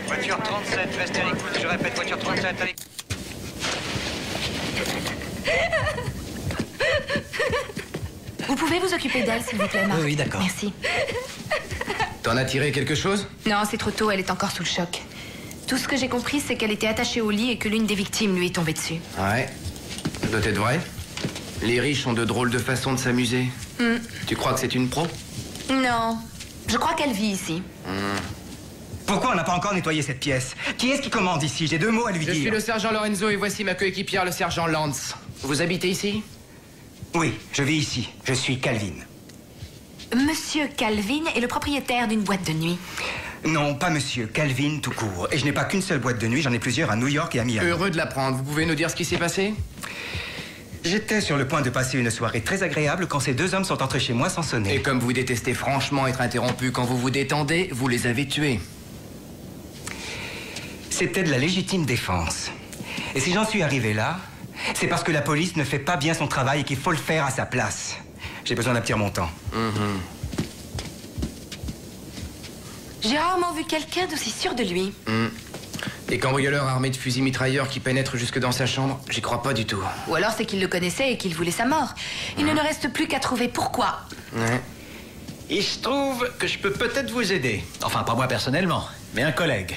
Voiture 37, restez à l'écoute. Je répète, voiture 37 à l'écoute. Vous pouvez vous occuper d'elle, s'il vous plaît, Marc? Oui, d'accord. Merci. T'en as tiré quelque chose? Non, c'est trop tôt, elle est encore sous le choc. Tout ce que j'ai compris, c'est qu'elle était attachée au lit et que l'une des victimes lui est tombée dessus. Ouais. Ça doit être vrai. Les riches ont de drôles de façons de s'amuser. Tu crois que c'est une pro? Non. Je crois qu'elle vit ici. Pourquoi on n'a pas encore nettoyé cette pièce? Qui est-ce qui commande ici? J'ai 2 mots à lui dire. Je suis le sergent Lorenzo et voici ma coéquipière, le sergent Lance. Vous habitez ici? Oui, je vis ici. Je suis Calvin. Monsieur Calvin est le propriétaire d'une boîte de nuit. Non, pas monsieur. Calvin tout court. Et je n'ai pas qu'une seule boîte de nuit, j'en ai plusieurs à New York et à Miami. Heureux de l'apprendre. Vous pouvez nous dire ce qui s'est passé? J'étais sur le point de passer une soirée très agréable quand ces 2 hommes sont entrés chez moi sans sonner. Et comme vous détestez franchement être interrompu quand vous vous détendez, vous les avez tués. C'était de la légitime défense. Et si j'en suis arrivé là, c'est parce que la police ne fait pas bien son travail et qu'il faut le faire à sa place. J'ai besoin d'un petit remontant. J'ai rarement vu quelqu'un d'aussi sûr de lui. Des cambrioleurs armés de fusils mitrailleurs qui pénètrent jusque dans sa chambre, j'y crois pas du tout. Ou alors c'est qu'il le connaissait et qu'il voulait sa mort. Il ne nous reste plus qu'à trouver pourquoi. Ouais. Il se trouve que je peux peut-être vous aider. Enfin, pas moi personnellement, mais un collègue.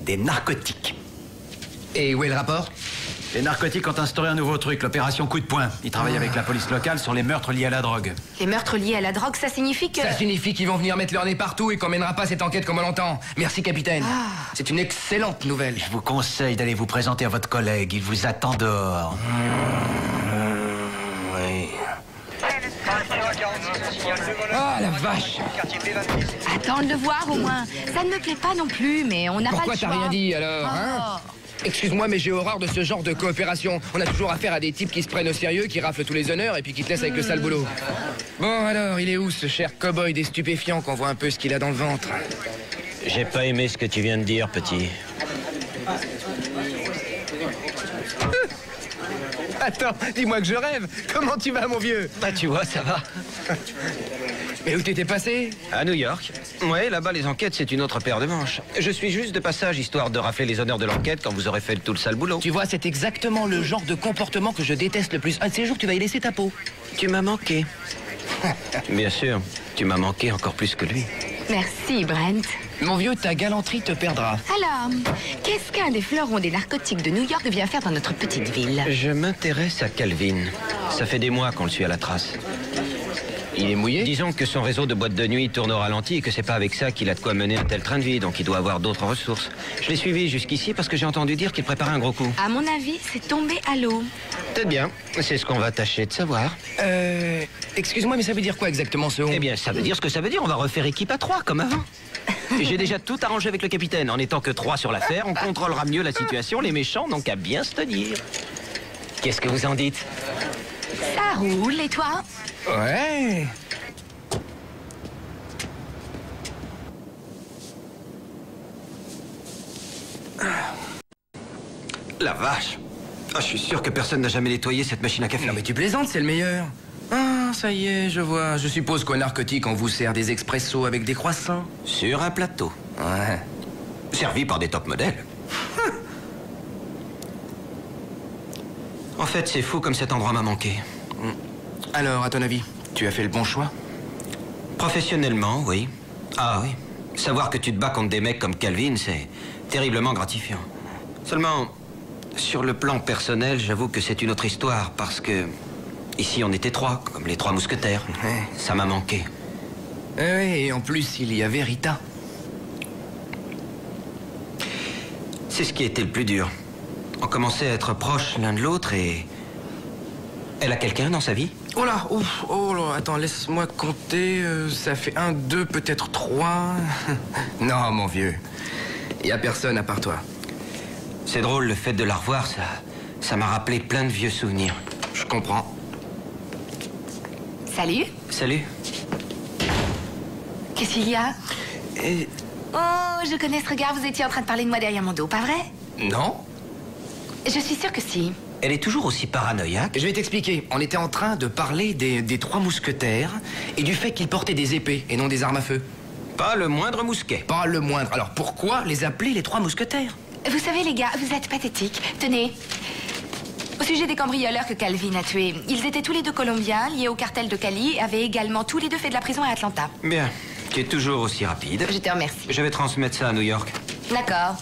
Des narcotiques. Et où est le rapport? Les narcotiques ont instauré un nouveau truc, l'opération coup de poing. Ils travaillent avec la police locale sur les meurtres liés à la drogue. Les meurtres liés à la drogue, ça signifie que... Ça signifie qu'ils vont venir mettre leur nez partout et qu'on mènera pas cette enquête comme on l'entend. Merci, capitaine. C'est une excellente nouvelle. Je vous conseille d'aller vous présenter à votre collègue. Il vous attend dehors. Oui. Ah, la vache! Attends de le voir au moins. Ça ne me plaît pas non plus, mais on n'a pas le choix. Pourquoi t'as rien dit alors, hein? Excuse-moi, mais j'ai horreur de ce genre de coopération. On a toujours affaire à des types qui se prennent au sérieux, qui raflent tous les honneurs et puis qui te laissent avec le sale boulot. Bon, alors, il est où ce cher cow-boy des stupéfiants qu'on voit un peu ce qu'il a dans le ventre? J'ai pas aimé ce que tu viens de dire, petit. Attends, dis-moi que je rêve. Comment tu vas, mon vieux? Bah, tu vois, ça va. Mais où t'étais passé? À New York. Ouais, là-bas, les enquêtes, c'est une autre paire de manches. Je suis juste de passage, histoire de rafler les honneurs de l'enquête quand vous aurez fait tout le sale boulot. Tu vois, c'est exactement le genre de comportement que je déteste le plus. Un de ces jours, tu vas y laisser ta peau. Tu m'as manqué. Bien sûr, tu m'as manqué encore plus que lui. Merci, Brent. Mon vieux, ta galanterie te perdra. Alors, qu'est-ce qu'un des fleurons des narcotiques de New York vient faire dans notre petite ville? Je m'intéresse à Calvin. Ça fait des mois qu'on le suit à la trace. Il est mouillé? Disons que son réseau de boîtes de nuit tourne au ralenti et que c'est pas avec ça qu'il a de quoi mener un tel train de vie, donc il doit avoir d'autres ressources. Je l'ai suivi jusqu'ici parce que j'ai entendu dire qu'il préparait un gros coup. À mon avis, c'est tombé à l'eau. Peut-être bien. C'est ce qu'on va tâcher de savoir. Excuse-moi, mais ça veut dire quoi exactement ce on? Eh bien, ça veut dire ce que ça veut dire. On va refaire équipe à 3, comme avant. J'ai déjà tout arrangé avec le capitaine. En étant que 3 sur l'affaire, on contrôlera mieux la situation. Les méchants n'ont qu'à bien se tenir. Qu'est-ce que vous en dites? Ça roule, et toi? Ouais. La vache. Ah, je suis sûr que personne n'a jamais nettoyé cette machine à café. Non mais tu plaisantes, c'est le meilleur. Ah, ça y est, je vois. Je suppose qu'au narcotique, on vous sert des expressos avec des croissants. Sur un plateau. Ouais. Servi par des top modèles. En fait, c'est fou comme cet endroit m'a manqué. Alors, à ton avis, tu as fait le bon choix? Professionnellement, oui. Ah oui. Savoir que tu te bats contre des mecs comme Calvin, c'est terriblement gratifiant. Seulement, sur le plan personnel, j'avoue que c'est une autre histoire, parce que ici on était 3, comme les 3 mousquetaires. Ouais. Ça m'a manqué. Oui, et en plus, il y avait Rita. C'est ce qui était le plus dur. On commençait à être proches l'un de l'autre et... Elle a quelqu'un dans sa vie? Oh là, ouf, oh là, attends, laisse-moi compter. Ça fait 1, 2, peut-être 3. Non, mon vieux. Il y a personne à part toi. C'est drôle, le fait de la revoir, ça m'a rappelé plein de vieux souvenirs. Je comprends. Salut. Salut. Qu'est-ce qu'il y a? Et... Oh, je connais ce regard. Vous étiez en train de parler de moi derrière mon dos, pas vrai? Non? Je suis sûre que si. Elle est toujours aussi paranoïaque? Je vais t'expliquer. On était en train de parler des 3 mousquetaires et du fait qu'ils portaient des épées et non des armes à feu. Pas le moindre mousquet. Pas le moindre. Alors pourquoi les appeler les 3 mousquetaires? Vous savez, les gars, vous êtes pathétiques. Tenez. Au sujet des cambrioleurs que Calvin a tués, ils étaient tous les 2 colombiens, liés au cartel de Cali, et avaient également tous les 2 fait de la prison à Atlanta. Bien. Tu es toujours aussi rapide. Je te remercie. Je vais transmettre ça à New York. D'accord.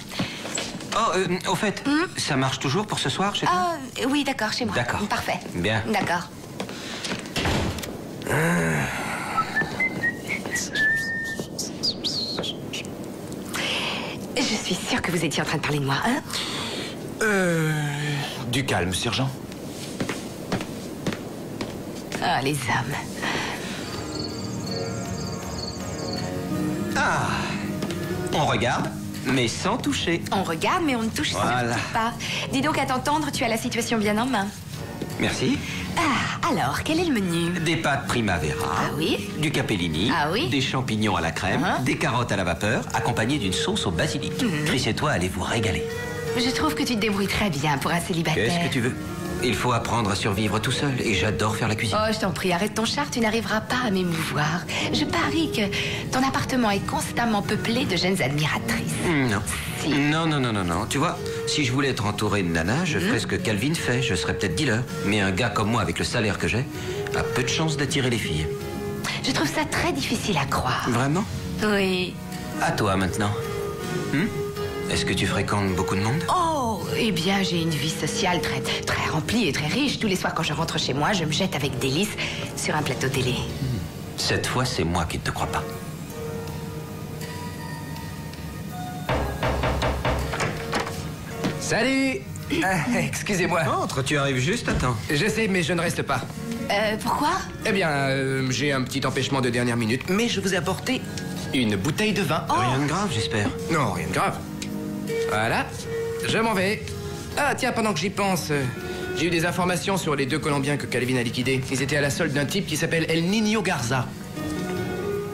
Oh, au fait, ça marche toujours pour ce soir chez toi? Ah, oui, d'accord, chez moi. D'accord. Parfait. Bien. D'accord. Je suis sûre que vous étiez en train de parler de moi, hein? Du calme, sergent. Ah, les hommes. Ah. On regarde, mais sans toucher. On regarde, mais on ne touche Voilà. surtout pas. Dis donc, à t'entendre, tu as la situation bien en main. Merci. Ah, alors, quel est le menu? Des pâtes primavera. Ah oui? Du capellini. Ah oui? Des champignons à la crème. Des carottes à la vapeur, accompagnées d'une sauce au basilic. Chris et toi allez vous régaler. Je trouve que tu te débrouilles très bien pour un célibataire. Qu'est-ce que tu veux? Il faut apprendre à survivre tout seul et j'adore faire la cuisine. Oh, je t'en prie, arrête ton char, tu n'arriveras pas à m'émouvoir. Je parie que ton appartement est constamment peuplé de jeunes admiratrices. Non. Si. Non. Tu vois, si je voulais être entouré de nanas, je ferais ce que Calvin fait. Je serais peut-être dealer. Mais un gars comme moi, avec le salaire que j'ai, a peu de chance d'attirer les filles. Je trouve ça très difficile à croire. Vraiment? Oui. À toi maintenant. Est-ce que tu fréquentes beaucoup de monde? Oh, eh bien, j'ai une vie sociale très remplie et très riche. Tous les soirs, quand je rentre chez moi, je me jette avec délice sur un plateau télé. Cette fois, c'est moi qui ne te crois pas. Salut. Excusez-moi. Entre, tu arrives juste à temps. Je sais, mais je ne reste pas. Pourquoi? Eh bien, j'ai un petit empêchement de dernière minute, mais je vous ai apporté une bouteille de vin. Rien de grave, j'espère. Non, rien de grave. Voilà. Je m'en vais. Ah, tiens, pendant que j'y pense, j'ai eu des informations sur les 2 Colombiens que Calvin a liquidés. Ils étaient à la solde d'un type qui s'appelle El Niño Garza.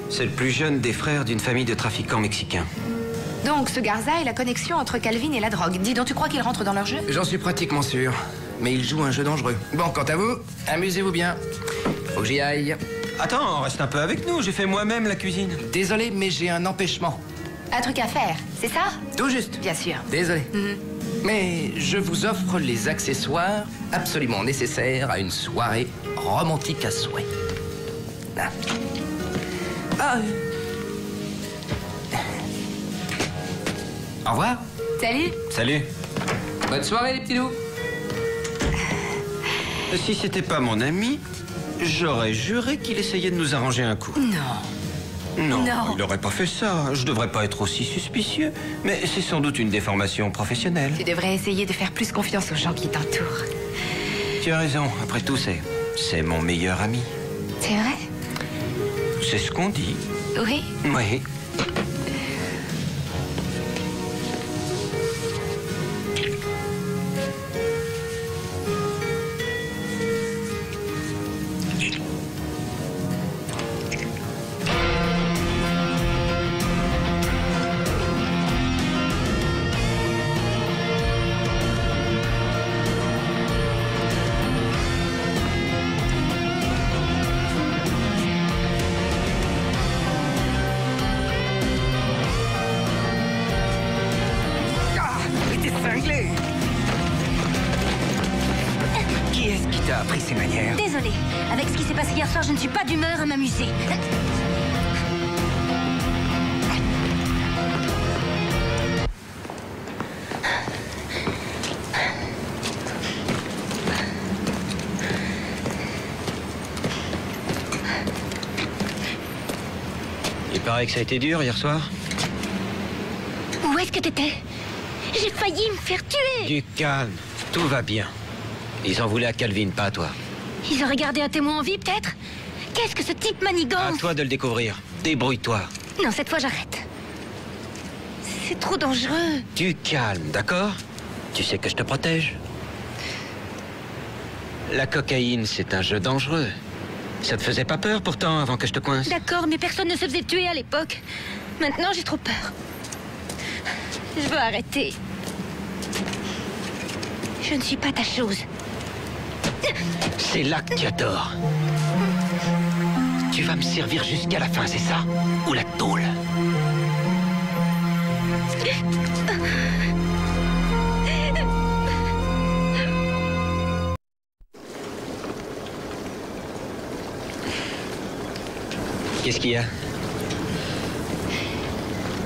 C'est le plus jeune des frères d'une famille de trafiquants mexicains. Donc, ce Garza est la connexion entre Calvin et la drogue. Dis donc, tu crois qu'il rentre dans leur jeu? J'en suis pratiquement sûr. Mais il joue un jeu dangereux. Bon, quant à vous, amusez-vous bien. Faut que j'y aille. Attends, reste un peu avec nous. J'ai fait moi-même la cuisine. Désolé, mais j'ai un empêchement. Un truc à faire, c'est ça? Tout juste. Bien sûr. Désolé. Mais je vous offre les accessoires absolument nécessaires à une soirée romantique à souhait. Ah. Ah. Au revoir. Salut. Salut. Bonne soirée, les petits loups. Si c'était pas mon ami, j'aurais juré qu'il essayait de nous arranger un coup. Non. Non, il n'aurait pas fait ça. Je devrais pas être aussi suspicieux. Mais c'est sans doute une déformation professionnelle. Tu devrais essayer de faire plus confiance aux gens qui t'entourent. Tu as raison. Après tout, c'est mon meilleur ami. C'est vrai? C'est ce qu'on dit. Oui. Oui. Qui est-ce qui t'a appris ces manières? Désolée, avec ce qui s'est passé hier soir, je ne suis pas d'humeur à m'amuser. Il paraît que ça a été dur hier soir. Où est-ce que t'étais? J'ai failli me faire tuer. Du calme. Tout va bien. Ils en voulaient à Calvin, pas à toi. Ils auraient gardé un témoin en vie, peut-être? Qu'est-ce que ce type À manigance? toi de le découvrir. Débrouille-toi. Non, cette fois, j'arrête. C'est trop dangereux. Du calme, d'accord? Tu sais que je te protège. La cocaïne, c'est un jeu dangereux. Ça te faisait pas peur pourtant avant que je te coince? D'accord, mais personne ne se faisait tuer à l'époque. Maintenant, j'ai trop peur. Je veux arrêter. Je ne suis pas ta chose. C'est là que tu as tort. Tu vas me servir jusqu'à la fin, c'est ça? Ou la tôle? Qu'est-ce qu'il y a?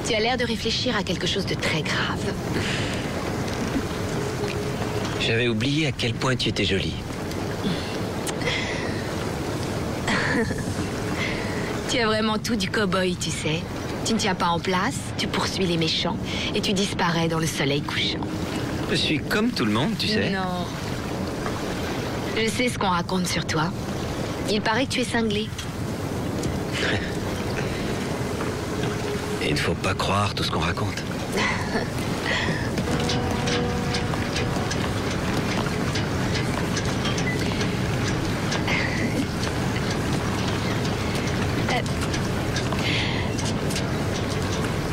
Tu as l'air de réfléchir à quelque chose de très grave. J'avais oublié à quel point tu étais jolie. Tu as vraiment tout du cow-boy, tu sais. Tu ne tiens pas en place, tu poursuis les méchants et tu disparais dans le soleil couchant. Je suis comme tout le monde, tu sais. Non. Je sais ce qu'on raconte sur toi. Il paraît que tu es cinglé. Et il ne faut pas croire tout ce qu'on raconte.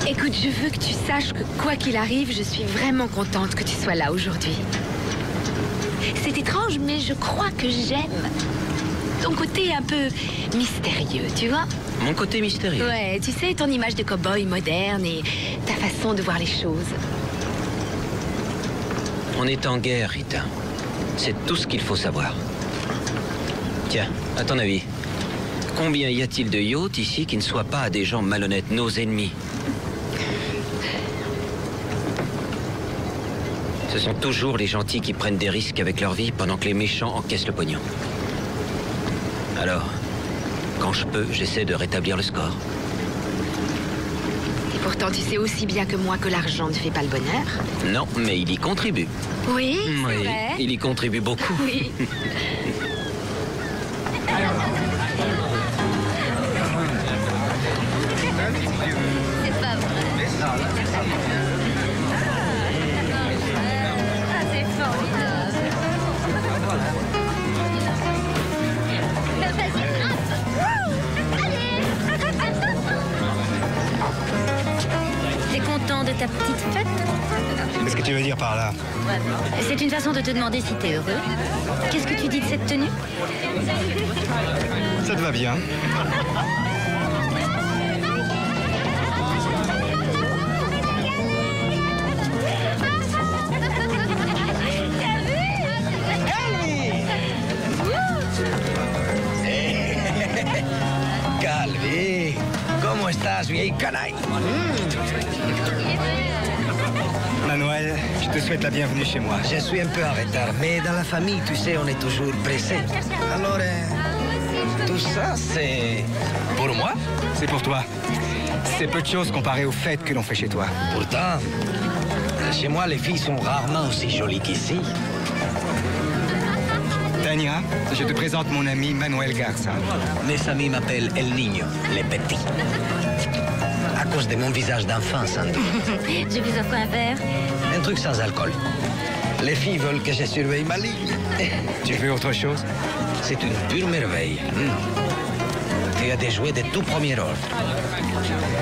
Écoute, je veux que tu saches que quoi qu'il arrive, je suis vraiment contente que tu sois là aujourd'hui. C'est étrange, mais je crois que j'aime ton côté un peu mystérieux, tu vois? Mon côté mystérieux. Ouais, tu sais, ton image de cow-boy moderne et ta façon de voir les choses. On est en guerre, Rita. C'est tout ce qu'il faut savoir. Tiens, à ton avis, combien y a-t-il de yachts ici qui ne soient pas à des gens malhonnêtes, nos ennemis? Ce sont toujours les gentils qui prennent des risques avec leur vie pendant que les méchants encaissent le pognon. Alors, quand je peux, j'essaie de rétablir le score. Et pourtant, tu sais aussi bien que moi que l'argent ne fait pas le bonheur. Non, mais il y contribue. Oui, c'est Oui, vrai. il y contribue beaucoup. Oui. C'est pas vrai. content de ta petite fête? Qu'est-ce que tu veux dire par là? C'est une façon de te demander si t'es heureux. Qu'est-ce que tu dis de cette tenue? Ça te va bien. Calvi, ¿cómo estás, vieille canaille? Manuel, je te souhaite la bienvenue chez moi. Je suis un peu en retard, mais dans la famille, tu sais, on est toujours pressé. Alors, tout ça, c'est pour moi? C'est pour toi. C'est peu de choses comparé aux fêtes que l'on fait chez toi. Pourtant, chez moi, les filles sont rarement aussi jolies qu'ici. Tania, je te présente mon ami Manuel Garza. Mes amis m'appellent El Niño, les petits. À cause de mon visage d'enfant, sans doute. Je vous offre un verre. Un truc sans alcool. Les filles veulent que je surveille ma ligne. Tu veux autre chose? C'est une pure merveille. Tu as des jouets de tout premier ordre.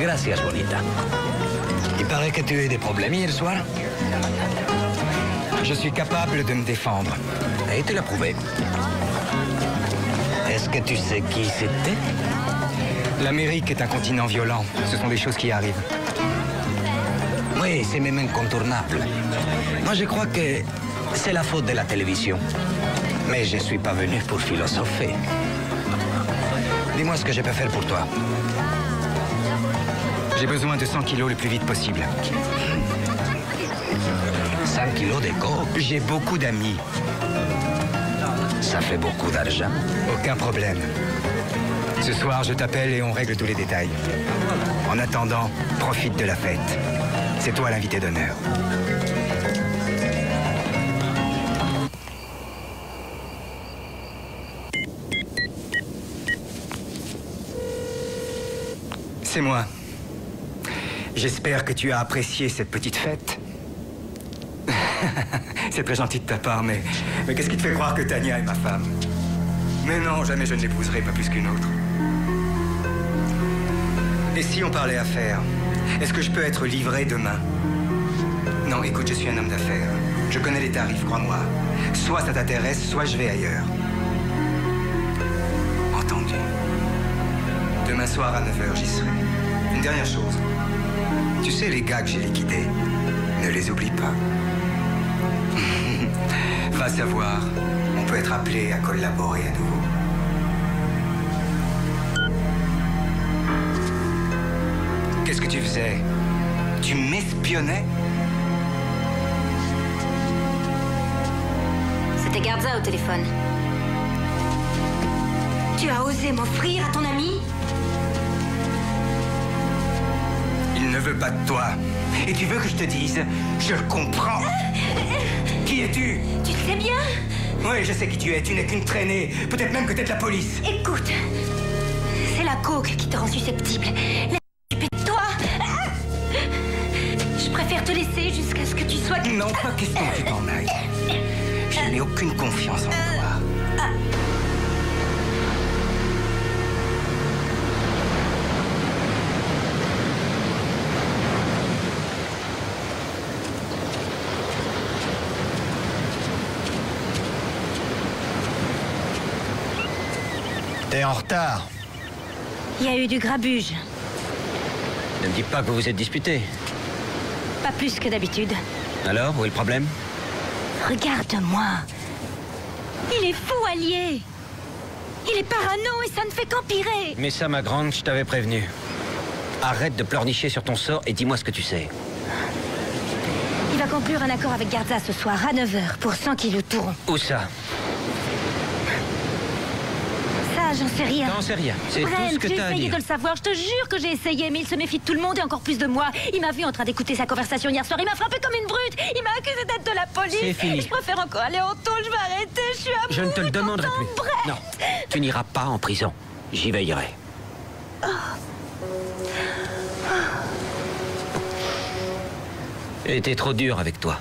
Gracias, bonita. Il paraît que tu as eu des problèmes hier soir. Je suis capable de me défendre. Et tu l'as prouvé. Est-ce que tu sais qui c'était? L'Amérique est un continent violent. Ce sont des choses qui arrivent. Oui, c'est même incontournable. Moi, je crois que c'est la faute de la télévision. Mais je ne suis pas venu pour philosopher. Dis-moi ce que je peux faire pour toi. J'ai besoin de 100 kilos le plus vite possible. 100 kilos de coke? J'ai beaucoup d'amis. Ça fait beaucoup d'argent. Aucun problème. Ce soir, je t'appelle et on règle tous les détails. En attendant, profite de la fête. C'est toi l'invité d'honneur. C'est moi. J'espère que tu as apprécié cette petite fête. C'est très gentil de ta part, mais qu'est-ce qui te fait croire que Tania est ma femme? Mais non, jamais je ne l'épouserai, pas plus qu'une autre. Et si on parlait affaires? Est-ce que je peux être livré demain? Non, écoute, je suis un homme d'affaires. Je connais les tarifs, crois-moi. Soit ça t'intéresse, soit je vais ailleurs. Entendu. Demain soir à 9h, j'y serai. Une dernière chose. Tu sais, les gars que j'ai liquidés, ne les oublie pas. Va savoir, on peut être appelé à collaborer à nouveau. Qu'est-ce que tu faisais? Tu m'espionnais? C'était Garza au téléphone. Tu as osé m'offrir à ton ami? Il ne veut pas de toi. Et tu veux que je te dise? Je le comprends. Qui es-tu? Tu le sais bien? Oui, je sais qui tu es. Tu n'es qu'une traînée. Peut-être même que t'es de la police. Écoute, c'est la coke qui te rend susceptible. La de toi. Je préfère te laisser jusqu'à ce que tu sois... Non, pas question que tu t'en ailles. Je n'ai aucune confiance en toi. T'es en retard. Il y a eu du grabuge. Ne me dis pas que vous vous êtes disputés. Pas plus que d'habitude. Alors, où est le problème? Regarde-moi. Il est fou allié. Il est parano et ça ne fait qu'empirer. Mais ça, ma grande, je t'avais prévenu. Arrête de pleurnicher sur ton sort et dis-moi ce que tu sais. Il va conclure un accord avec Garza ce soir à 9h pour 100 kilos tout rond. Où ça? Ça, j'en sais rien. T'en sais rien. C'est tout ce que j'ai t'as à essayé dire. de le savoir. Je te jure que j'ai essayé, mais il se méfie de tout le monde et encore plus de moi. Il m'a vu en train d'écouter sa conversation hier soir. Il m'a frappé comme une brute. Il m'a accusé d'être de la police. C'est fini. Je préfère encore aller en tôle. Je vais arrêter. Je suis à bout. Je ne te le demanderai content, plus. bref. Non, tu n'iras pas en prison. J'y veillerai. Et t'es trop dur avec toi.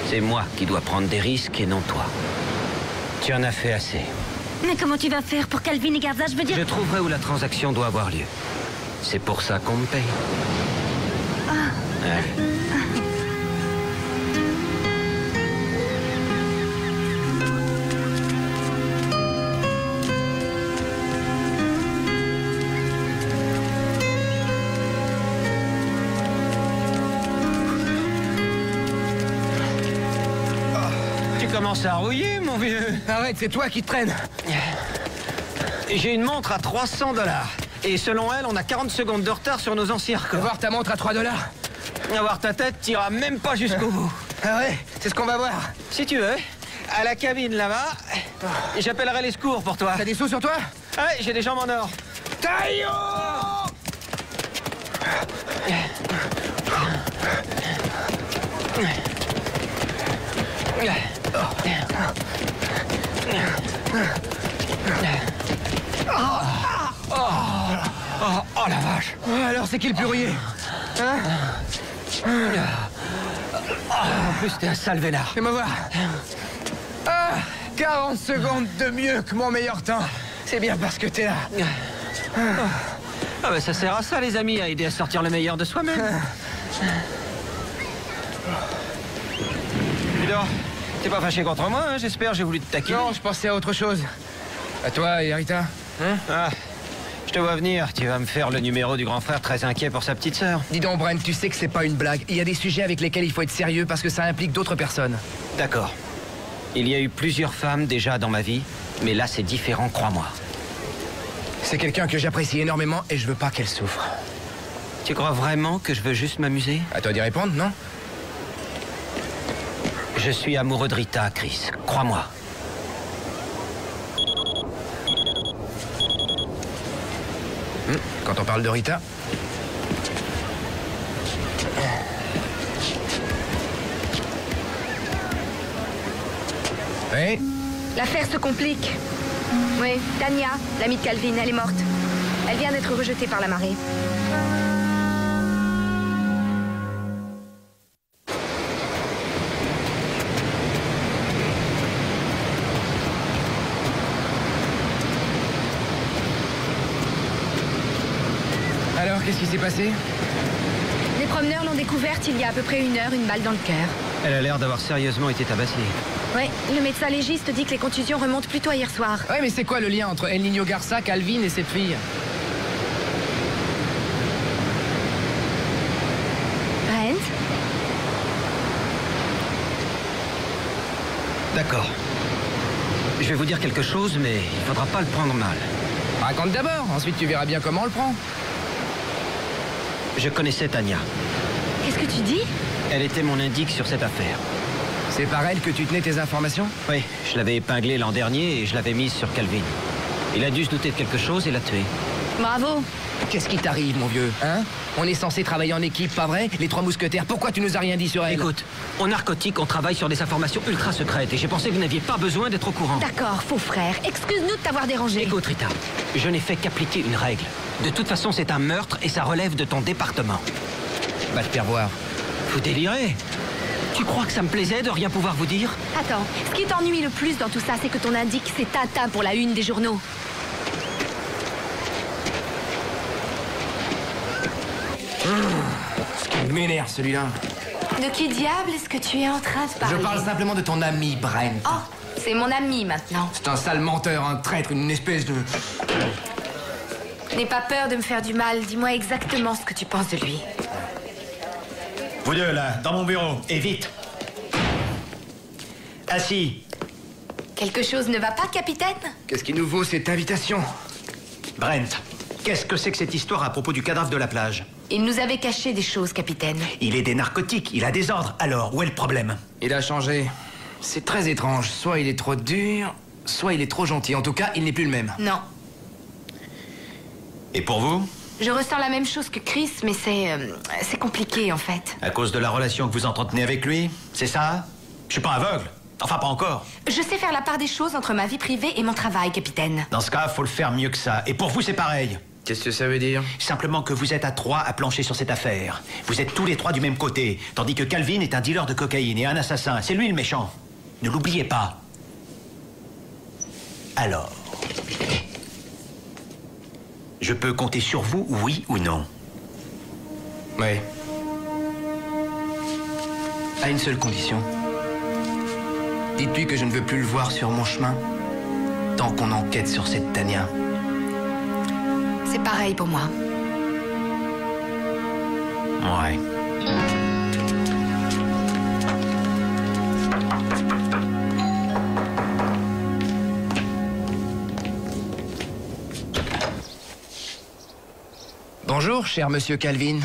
C'est moi qui dois prendre des risques et non toi. Tu en as fait assez. Mais comment tu vas faire pour Calvin et Garza? Je veux dire... Je trouverai où la transaction doit avoir lieu. C'est pour ça qu'on me paye. Tu commences à rouiller, mon vieux. Arrête, c'est toi qui te traînes. J'ai une montre à 300 $. Et selon elle, on a 40 secondes de retard sur nos anciens records. Voir ta montre à 3 $. Avoir ta tête, t'iras même pas jusqu'au bout. Ah ouais, c'est ce qu'on va voir. Si tu veux, à la cabine là-bas, j'appellerai les secours pour toi. T'as des sous sur toi? Ouais, j'ai des jambes en or. Taillot! Oh la vache. Alors c'est qui le plus rouillé? Hein? En plus, t'es un sale vénard. Fais-moi voir. 40 secondes de mieux que mon meilleur temps. C'est bien parce que t'es là. Ah bah ça sert à ça, les amis, à aider à sortir le meilleur de soi-même. Dis donc, t'es pas fâché contre moi, hein, j'espère, j'ai voulu te taquiner. Non, je pensais à autre chose. À toi et Rita. Hein? Ah, je te vois venir, tu vas me faire le numéro du grand frère très inquiet pour sa petite sœur. Dis donc, Brent, tu sais que c'est pas une blague. Il y a des sujets avec lesquels il faut être sérieux parce que ça implique d'autres personnes. D'accord. Il y a eu plusieurs femmes déjà dans ma vie, mais là c'est différent, crois-moi. C'est quelqu'un que j'apprécie énormément et je veux pas qu'elle souffre. Tu crois vraiment que je veux juste m'amuser? À toi d'y répondre, non? Je suis amoureux de Rita, Chris, crois-moi. Quand on parle de Rita... Oui? L'affaire se complique. Oui, Tania, l'amie de Calvin, elle est morte. Elle vient d'être rejetée par la marée. Alors, qu'est-ce qui s'est passé? Les promeneurs l'ont découverte il y a à peu près 1 heure, une balle dans le cœur. Elle a l'air d'avoir sérieusement été tabassée. Oui, le médecin légiste dit que les contusions remontent plutôt à hier soir. Ouais, mais c'est quoi le lien entre El Niño Garça, Calvin et cette fille? Brent? D'accord. Je vais vous dire quelque chose, mais il faudra pas le prendre mal. Raconte d'abord, ensuite tu verras bien comment on le prend. Je connaissais Tania. Qu'est-ce que tu dis? Elle était mon indique sur cette affaire. C'est par elle que tu tenais tes informations? Oui, je l'avais épinglée l'an dernier et je l'avais mise sur Calvin. Il a dû se douter de quelque chose et l'a tué. Bravo. Qu'est-ce qui t'arrive, mon vieux? Hein? On est censé travailler en équipe, pas vrai? Les 3 mousquetaires, pourquoi tu nous as rien dit sur elle? Écoute, au narcotique, on travaille sur des informations ultra secrètes et j'ai pensé que vous n'aviez pas besoin d'être au courant. D'accord, faux frère. Excuse-nous de t'avoir dérangé. Écoute, Rita, je n'ai fait qu'appliquer une règle. De toute façon, c'est un meurtre et ça relève de ton département. Va te faire voir. Vous délirez? Tu crois que ça me plaisait de rien pouvoir vous dire? Attends, ce qui t'ennuie le plus dans tout ça, c'est que ton indique, c'est Tintin pour la une des journaux. Ce qui m'énerve, celui-là. De qui diable est-ce que tu es en train de parler? Je parle simplement de ton ami, Brent. Oh, c'est mon ami maintenant. C'est un sale menteur, un traître, une espèce de... N'aie pas peur de me faire du mal. Dis-moi exactement ce que tu penses de lui. Vous deux, là, dans mon bureau, et vite. Assis. Quelque chose ne va pas, capitaine? Qu'est-ce qui nous vaut cette invitation? Brent, qu'est-ce que c'est que cette histoire à propos du cadavre de la plage? Il nous avait caché des choses, capitaine. Il est des narcotiques, il a des ordres. Alors, où est le problème? Il a changé. C'est très étrange. Soit il est trop dur, soit il est trop gentil. En tout cas, il n'est plus le même. Non. Et pour vous? Je ressens la même chose que Chris, mais c'est compliqué, en fait. À cause de la relation que vous entretenez avec lui? C'est ça? Je suis pas aveugle. Enfin, pas encore. Je sais faire la part des choses entre ma vie privée et mon travail, capitaine. Dans ce cas, faut le faire mieux que ça. Et pour vous, c'est pareil. Qu'est-ce que ça veut dire? Simplement que vous êtes à 3 à plancher sur cette affaire. Vous êtes tous les 3 du même côté, tandis que Calvin est un dealer de cocaïne et un assassin. C'est lui le méchant. Ne l'oubliez pas. Alors... je peux compter sur vous, oui ou non? Oui. À une seule condition. Dites-lui que je ne veux plus le voir sur mon chemin tant qu'on enquête sur cette Tania. C'est pareil pour moi. Ouais. Bonjour, cher monsieur Calvin.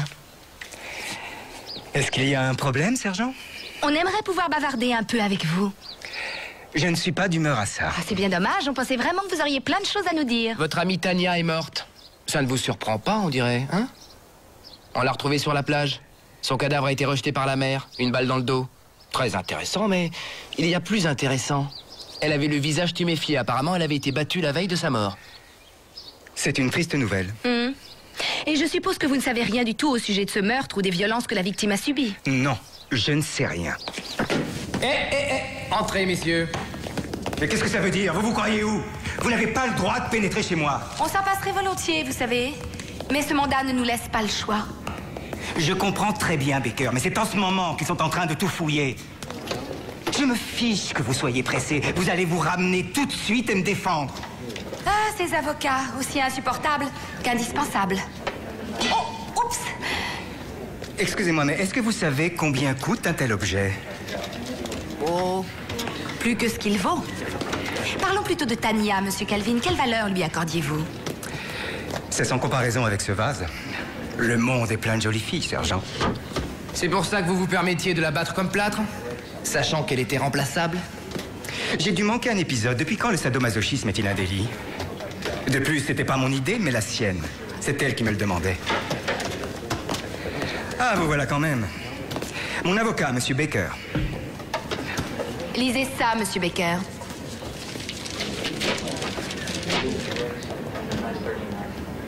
Est-ce qu'il y a un problème, sergent? On aimerait pouvoir bavarder un peu avec vous. Je ne suis pas d'humeur à ça. Ah, c'est bien dommage, on pensait vraiment que vous auriez plein de choses à nous dire. Votre amie Tania est morte. Ça ne vous surprend pas, on dirait, hein? On l'a retrouvée sur la plage. Son cadavre a été rejeté par la mer, une balle dans le dos. Très intéressant, mais il y a plus intéressant. Elle avait le visage tuméfié. Apparemment, elle avait été battue la veille de sa mort. C'est une triste nouvelle. Et je suppose que vous ne savez rien du tout au sujet de ce meurtre ou des violences que la victime a subies. Non, je ne sais rien. Entrez, messieurs. Mais qu'est-ce que ça veut dire? Vous vous croyez où? Vous n'avez pas le droit de pénétrer chez moi. On s'en passerait volontiers, vous savez. Mais ce mandat ne nous laisse pas le choix. Je comprends très bien, Baker, mais c'est en ce moment qu'ils sont en train de tout fouiller. Je me fiche que vous soyez pressé. Vous allez vous ramener tout de suite et me défendre. Ah, ces avocats, aussi insupportables qu'indispensables. Oh, oups! Excusez-moi, mais est-ce que vous savez combien coûte un tel objet? Oh, plus que ce qu'il vaut. Parlons plutôt de Tania, monsieur Calvin. Quelle valeur lui accordiez-vous? C'est sans comparaison avec ce vase. Le monde est plein de jolies filles, sergent. C'est pour ça que vous vous permettiez de la battre comme plâtre? Sachant qu'elle était remplaçable? J'ai dû manquer un épisode. Depuis quand le sadomasochisme est-il un délit? De plus, c'était pas mon idée, mais la sienne. C'est elle qui me le demandait. Ah, vous voilà quand même. Mon avocat, monsieur Baker. Lisez ça, monsieur Baker.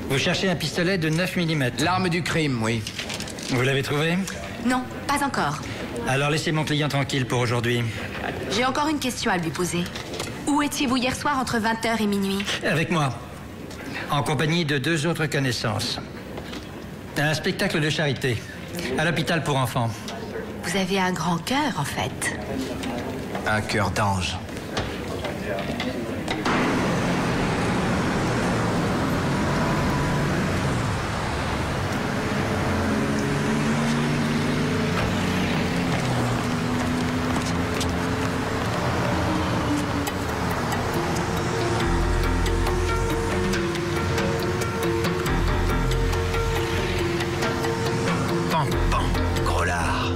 Vous cherchez un pistolet de 9 mm. L'arme du crime, oui. Vous l'avez trouvé? Non, pas encore. Alors laissez mon client tranquille pour aujourd'hui. J'ai encore une question à lui poser. Où étiez-vous hier soir entre 20h et minuit? Avec moi. En compagnie de 2 autres connaissances. Un spectacle de charité. À l'hôpital pour enfants. Vous avez un grand cœur, en fait. Un cœur d'ange. Gros lard.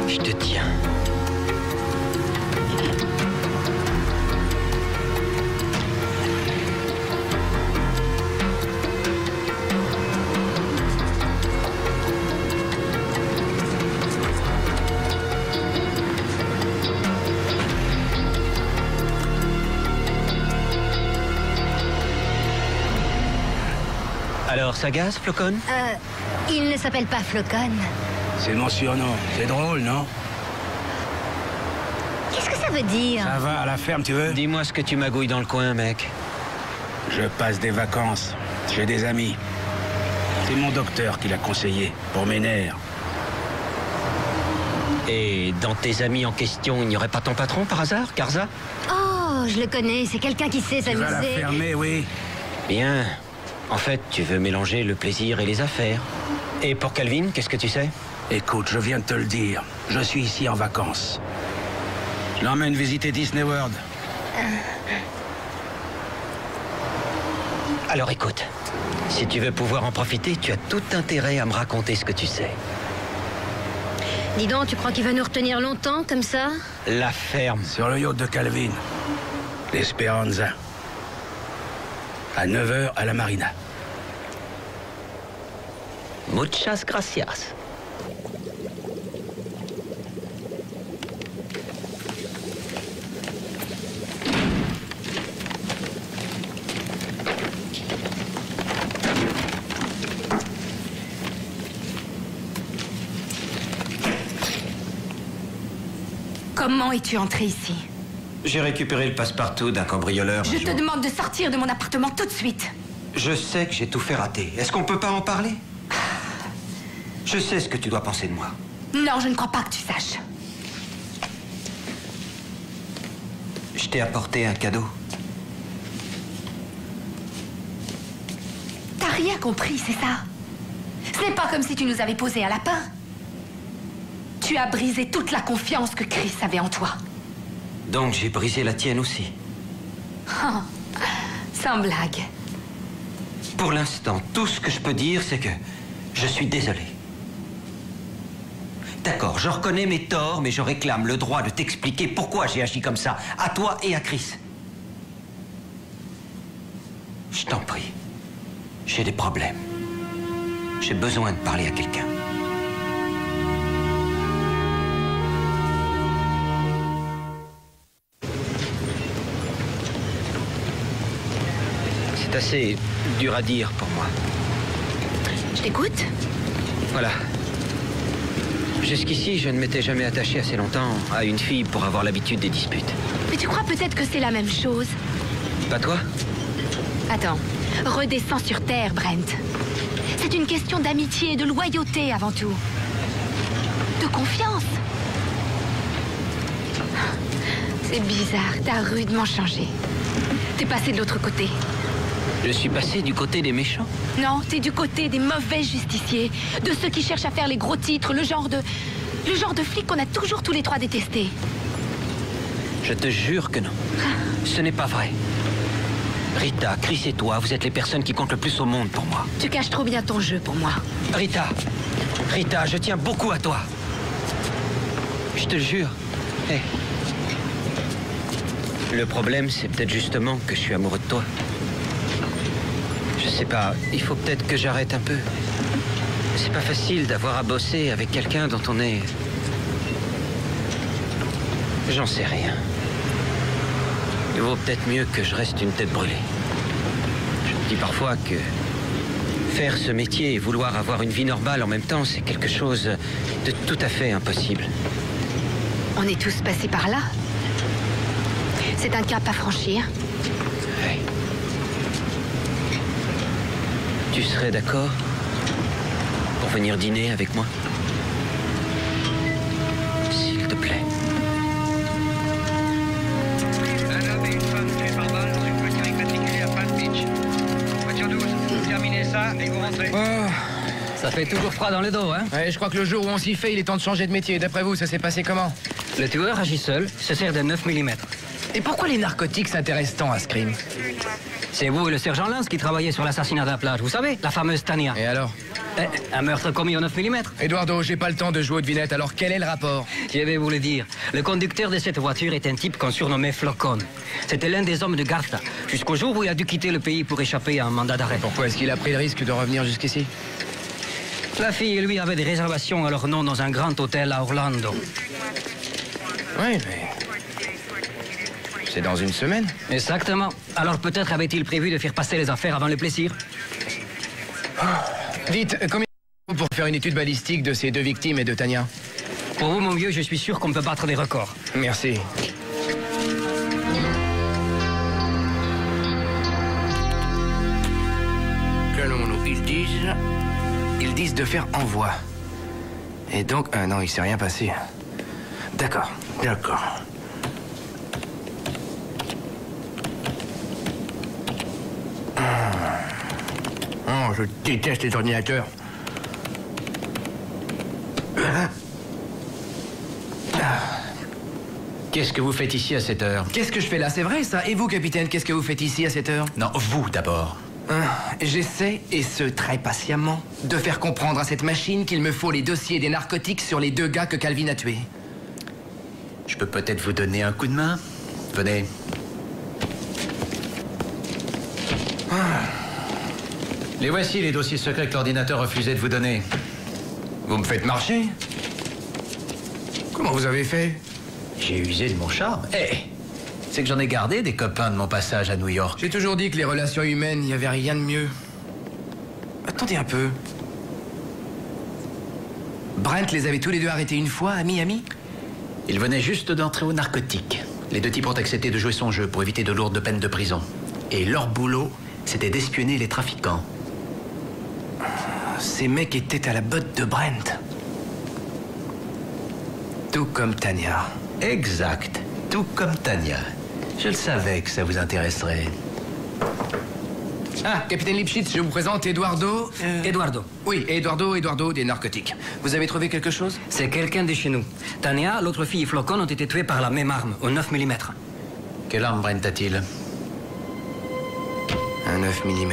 Je te tiens. Alors, ça gaze, Flocon? Il ne s'appelle pas Flocon. C'est mon surnom. C'est drôle, non? Qu'est-ce que ça veut dire? Ça va, à la ferme, tu veux? Dis-moi ce que tu magouilles dans le coin, mec. Je passe des vacances. J'ai des amis. C'est mon docteur qui l'a conseillé, pour mes nerfs. Et dans tes amis en question, il n'y aurait pas ton patron, par hasard, Garza? Oh, je le connais. C'est quelqu'un qui sait Tu vas la s'amuser. fermer, oui. Bien. En fait, tu veux mélanger le plaisir et les affaires. Et pour Calvin, qu'est-ce que tu sais? Écoute, je viens de te le dire. Je suis ici en vacances. Je l'emmène visiter Disney World. Alors écoute, si tu veux pouvoir en profiter, tu as tout intérêt à me raconter ce que tu sais. Dis donc, tu crois qu'il va nous retenir longtemps, comme ça? La ferme. Sur le yacht de Calvin. L'Esperanza. À 9h à la marina. Muchas gracias. Comment es-tu entré ici? J'ai récupéré le passe-partout d'un cambrioleur. Je te demande de sortir de mon appartement tout de suite. Je sais que j'ai tout fait rater. Est-ce qu'on peut pas en parler? Je sais ce que tu dois penser de moi. Non, je ne crois pas que tu saches. Je t'ai apporté un cadeau. T'as rien compris, c'est ça? Ce n'est pas comme si tu nous avais posé un lapin. Tu as brisé toute la confiance que Chris avait en toi. Donc j'ai brisé la tienne aussi. Oh, sans blague. Pour l'instant, tout ce que je peux dire, c'est que je suis désolé. D'accord, je reconnais mes torts, mais je réclame le droit de t'expliquer pourquoi j'ai agi comme ça, à toi et à Chris. Je t'en prie. J'ai des problèmes. J'ai besoin de parler à quelqu'un. C'est assez dur à dire pour moi. Je t'écoute. Voilà. Jusqu'ici, je ne m'étais jamais attaché assez longtemps à une fille pour avoir l'habitude des disputes. Mais tu crois peut-être que c'est la même chose? Pas toi? Attends, redescends sur terre, Brent. C'est une question d'amitié et de loyauté avant tout. De confiance. C'est bizarre, t'as rudement changé. T'es passé de l'autre côté. Je suis passé du côté des méchants? Non, t'es du côté des mauvais justiciers, de ceux qui cherchent à faire les gros titres, le genre de flic qu'on a toujours tous les trois détesté. Je te jure que non. Ce n'est pas vrai. Rita, Chris et toi, vous êtes les personnes qui comptent le plus au monde pour moi. Tu caches trop bien ton jeu pour moi. Rita, je tiens beaucoup à toi. Je te le jure. Hey. Le problème, c'est peut-être justement que je suis amoureux de toi. Je sais pas, il faut peut-être que j'arrête un peu. C'est pas facile d'avoir à bosser avec quelqu'un dont on est... J'en sais rien. Il vaut peut-être mieux que je reste une tête brûlée. Je me dis parfois que faire ce métier et vouloir avoir une vie normale en même temps, c'est quelque chose de tout à fait impossible. On est tous passés par là. C'est un cap à franchir. Ouais. Tu serais d'accord pour venir dîner avec moi? S'il te plaît. Un homme et une femme tués par balle dans une voiture immatriculée à Palm Beach. Voiture 12, vous terminez ça et vous rentrez. Oh, Ça fait toujours froid dans le dos, hein? ouais, je crois que le jour où on s'y fait, il est temps de changer de métier. D'après vous, ça s'est passé comment? Le tueur agit seul, se sert de 9 mm. Et pourquoi les narcotiques s'intéressent tant à ce crime? C'est vous et le sergent Lance qui travaillez sur l'assassinat de la plage, vous savez, la fameuse Tania. Et alors? Un meurtre commis au 9 mm. Eduardo, j'ai pas le temps de jouer aux devinettes, alors quel est le rapport? Je vais vous le dire. Le conducteur de cette voiture est un type qu'on surnommait Flocon. C'était l'un des hommes de Garta, jusqu'au jour où il a dû quitter le pays pour échapper à un mandat d'arrêt. Pourquoi est-ce qu'il a pris le risque de revenir jusqu'ici? La fille, lui, avait des réservations à leur nom dans un grand hôtel à Orlando. Oui, mais... c'est dans une semaine. Exactement. Alors peut-être avait-il prévu de faire passer les affaires avant le plaisir. Dites, combien pour faire une étude balistique de ces deux victimes et de Tania? Pour vous, mon vieux, je suis sûr qu'on peut battre des records. Merci. Qu'allons-nous? Ils disent de faire envoi. Et donc... ah non, il s'est rien passé. D'accord. Oh, je déteste les ordinateurs. Qu'est-ce que vous faites ici à cette heure? Qu'est-ce que je fais là? C'est vrai, ça? Et vous, capitaine, qu'est-ce que vous faites ici à cette heure? Non, vous d'abord. J'essaie, et ce très patiemment, de faire comprendre à cette machine qu'il me faut les dossiers des narcotiques sur les deux gars que Calvin a tués. Je peux peut-être vous donner un coup de main? Venez. Les voici, les dossiers secrets que l'ordinateur refusait de vous donner. Vous me faites marcher? Comment vous avez fait? J'ai usé de mon charme. C'est que j'en ai gardé des copains de mon passage à New York. J'ai toujours dit que les relations humaines, il n'y avait rien de mieux. Attendez un peu. Brent les avait tous les deux arrêtés une fois à Miami? Il venait juste d'entrer au narcotique. Les deux types ont accepté de jouer son jeu pour éviter de lourdes peines de prison. Et leur boulot, c'était d'espionner les trafiquants. Ces mecs étaient à la botte de Brent. Tout comme Tania. Exact. Tout comme Tania. Je le savais que ça vous intéresserait. Ah, capitaine Lipschitz, je vous présente Eduardo... Eduardo. Oui, Eduardo des narcotiques. Vous avez trouvé quelque chose? C'est quelqu'un de chez nous. Tania, l'autre fille et Flocon ont été tués par la même arme, au 9 mm. Quelle arme Brent a-t-il? Un 9 mm.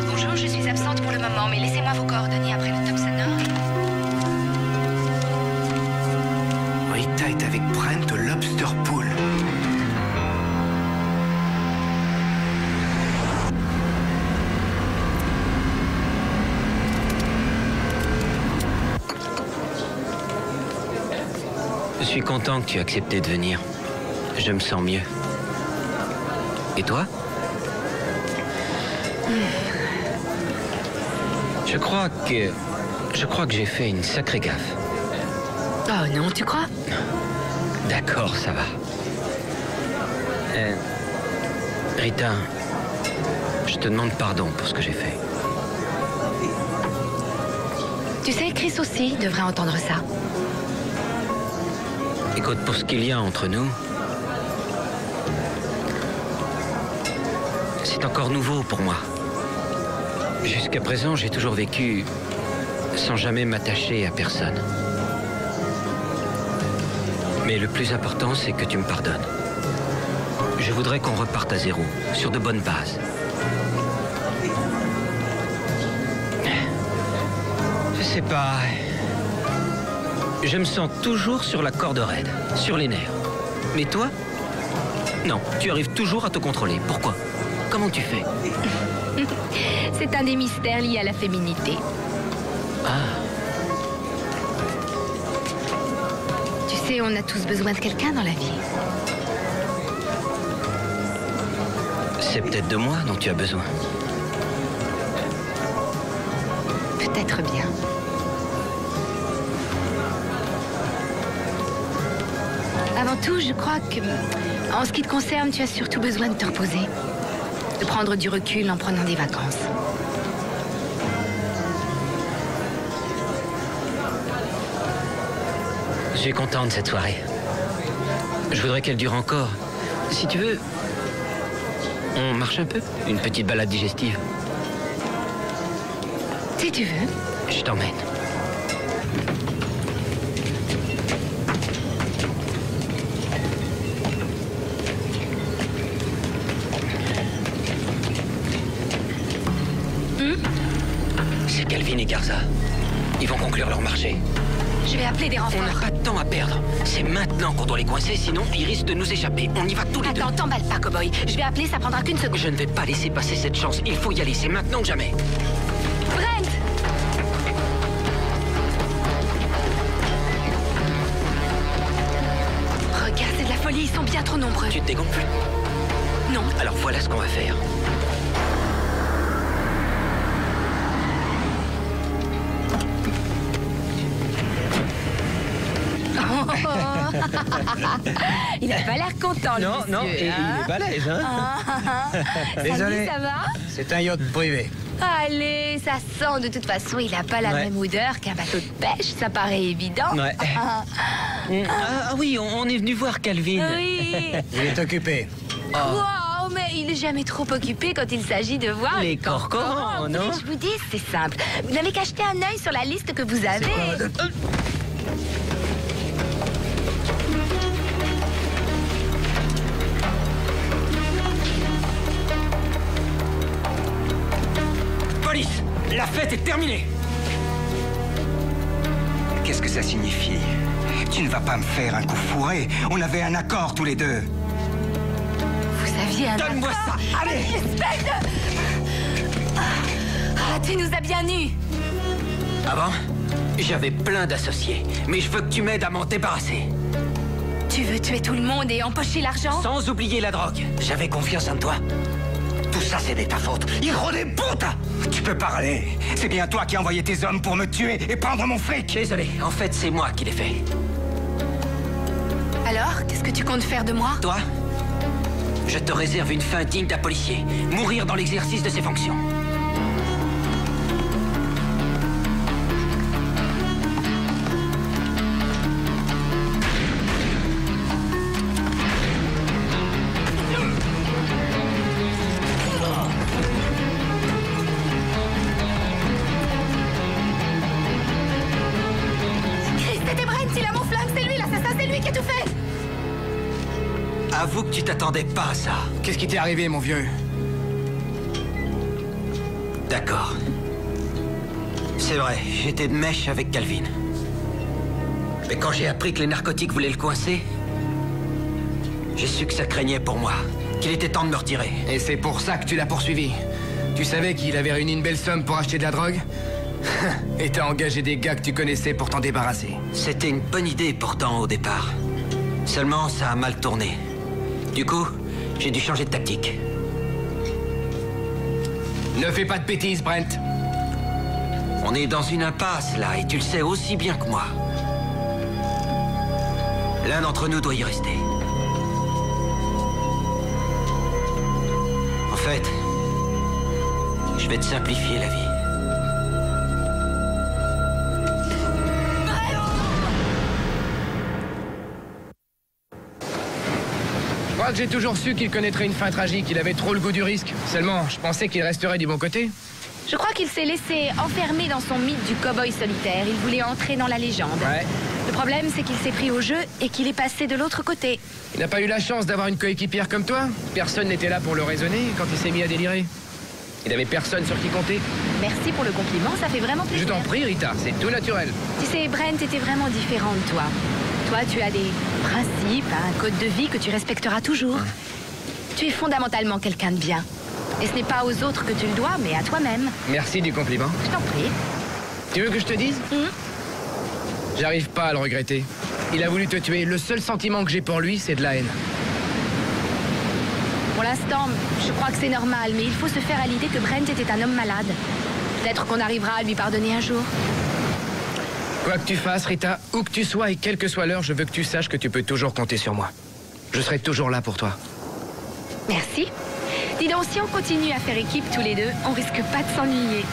Bonjour, je suis absente pour le moment, mais laissez-moi vos coordonnées après le top sonore. Rita est avec Brent au Lobster Pool. Je suis content que tu aies accepté de venir. Je me sens mieux. Et toi? Je crois que j'ai fait une sacrée gaffe. Oh non, tu crois? D'accord, ça va. Rita, je te demande pardon pour ce que j'ai fait. Tu sais, Chris aussi devrait entendre ça. Écoute, pour ce qu'il y a entre nous, c'est encore nouveau pour moi. Jusqu'à présent, j'ai toujours vécu sans jamais m'attacher à personne. Mais le plus important, c'est que tu me pardonnes. Je voudrais qu'on reparte à zéro, sur de bonnes bases. Je sais pas... Je me sens toujours sur la corde raide, sur les nerfs. Mais toi? Non, tu arrives toujours à te contrôler. Pourquoi? Comment tu fais? C'est un des mystères liés à la féminité. Ah. Tu sais, on a tous besoin de quelqu'un dans la vie. C'est peut-être de moi dont tu as besoin. Peut-être bien. Avant tout, je crois que, en ce qui te concerne, tu as surtout besoin de te reposer. De prendre du recul en prenant des vacances. Je suis content de cette soirée. Je voudrais qu'elle dure encore. Si tu veux, on marche un peu. Une petite balade digestive. Si tu veux. Je t'emmène. C'est Calvin et Garza. Ils vont conclure leur marché. Je vais appeler des renforts. On n'a pas de temps à perdre. C'est maintenant qu'on doit les coincer, sinon ils risquent de nous échapper. On y va tous les deux. Attends, t'emballe pas, cowboy. Je vais appeler, ça prendra qu'une seconde. Je ne vais pas laisser passer cette chance. Il faut y aller, c'est maintenant que jamais. Brent! Regarde, c'est de la folie, ils sont bien trop nombreux. Tu te dégonfles? Non. Alors voilà ce qu'on va faire. Il a pas l'air content, Non, le non, monsieur, et hein? il est balèze, hein? Désolé. Ça va? C'est un yacht privé. Allez, ça sent. De toute façon, il a pas la même odeur qu'un bateau de pêche, ça paraît évident. Ouais. Ah oui, on est venu voir Calvin. Oui. Il est occupé. Wow, mais il est jamais trop occupé quand il s'agit de voir Les corcorans, Vous non? voulez que je vous dise, c'est simple. Vous n'avez qu'à jeter un œil sur la liste que vous avez. Police, la fête est terminée. Qu'est-ce que ça signifie? Tu ne vas pas me faire un coup fourré. On avait un accord tous les deux. Vous aviez un Donne-moi accord. ça, allez! Espèce de... Ah, tu nous as bien nus. Avant, j'avais plein d'associés, mais je veux que tu m'aides à m'en débarrasser. Tu veux tuer tout le monde et empocher l'argent? Sans oublier la drogue. J'avais confiance en toi. Tout ça ça c'est de ta faute. Hijo de puta! Tu peux parler. C'est bien toi qui as envoyé tes hommes pour me tuer et prendre mon fric. Désolé, en fait, c'est moi qui l'ai fait. Alors, qu'est-ce que tu comptes faire de moi? Toi, je te réserve une fin digne d'un policier. Mourir dans l'exercice de ses fonctions. Avoue que tu t'attendais pas à ça. Qu'est-ce qui t'est arrivé, mon vieux? D'accord. C'est vrai, j'étais de mèche avec Calvin. Mais quand j'ai appris que les narcotiques voulaient le coincer, j'ai su que ça craignait pour moi, qu'il était temps de me retirer. Et c'est pour ça que tu l'as poursuivi. Tu savais qu'il avait réuni une belle somme pour acheter de la drogue? Et t'as engagé des gars que tu connaissais pour t'en débarrasser. C'était une bonne idée pourtant au départ. Seulement, ça a mal tourné. Du coup, j'ai dû changer de tactique. Ne fais pas de bêtises, Brent. On est dans une impasse, là, et tu le sais aussi bien que moi. L'un d'entre nous doit y rester. En fait, je vais te simplifier la vie. Je crois que j'ai toujours su qu'il connaîtrait une fin tragique. Il avait trop le goût du risque. Seulement, je pensais qu'il resterait du bon côté. Je crois qu'il s'est laissé enfermer dans son mythe du cow-boy solitaire. Il voulait entrer dans la légende. Ouais. Le problème, c'est qu'il s'est pris au jeu et qu'il est passé de l'autre côté. Il n'a pas eu la chance d'avoir une coéquipière comme toi. Personne n'était là pour le raisonner quand il s'est mis à délirer. Il n'avait personne sur qui compter. Merci pour le compliment, ça fait vraiment plaisir. Je t'en prie, Rita, c'est tout naturel. Tu sais, Brent était vraiment différent de toi. Toi, tu as des principes, un code de vie que tu respecteras toujours. Tu es fondamentalement quelqu'un de bien. Et ce n'est pas aux autres que tu le dois, mais à toi-même. Merci du compliment. Je t'en prie. Tu veux que je te dise? J'arrive pas à le regretter. Il a voulu te tuer. Le seul sentiment que j'ai pour lui, c'est de la haine. Pour l'instant, je crois que c'est normal, mais il faut se faire à l'idée que Brent était un homme malade. Peut-être qu'on arrivera à lui pardonner un jour. Quoi que tu fasses, Rita, où que tu sois et quelle que soit l'heure, je veux que tu saches que tu peux toujours compter sur moi. Je serai toujours là pour toi. Merci. Dis donc, si on continue à faire équipe tous les deux, on risque pas de s'ennuyer.